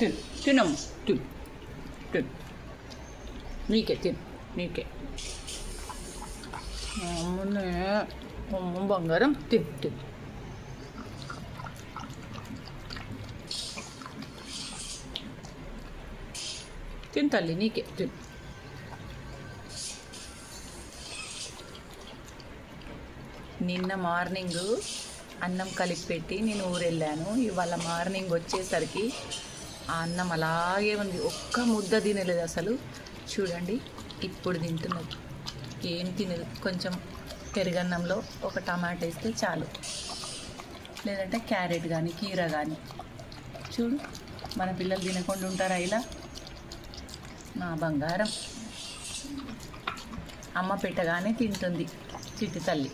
తిను తినమ్మ తిను తిను నీకే తిను నీకే అమ్మనే అమ్మ బంగారం తిను తిను తిను తల్లి నీకే తిను. నిన్న మార్నింగ్ అన్నం కలిపి పెట్టి నేను ఊరు వెళ్ళాను. ఇవాళ మార్నింగ్ వచ్చేసరికి ఆ అన్నం అలాగే ఉంది, ఒక్క ముద్ద తినలేదు అసలు. చూడండి ఇప్పుడు తింటున్నది, ఏం తినదు. కొంచెం పెరుగన్నంలో ఒక టమాటా వేస్తే చాలు, లేదంటే క్యారెట్ కానీ కీర కానీ. చూడు మన పిల్లలు తినకుండా ఉంటారా ఇలా? నా బంగారం అమ్మ పెట్టగానే తింటుంది చిట్టి తల్లి.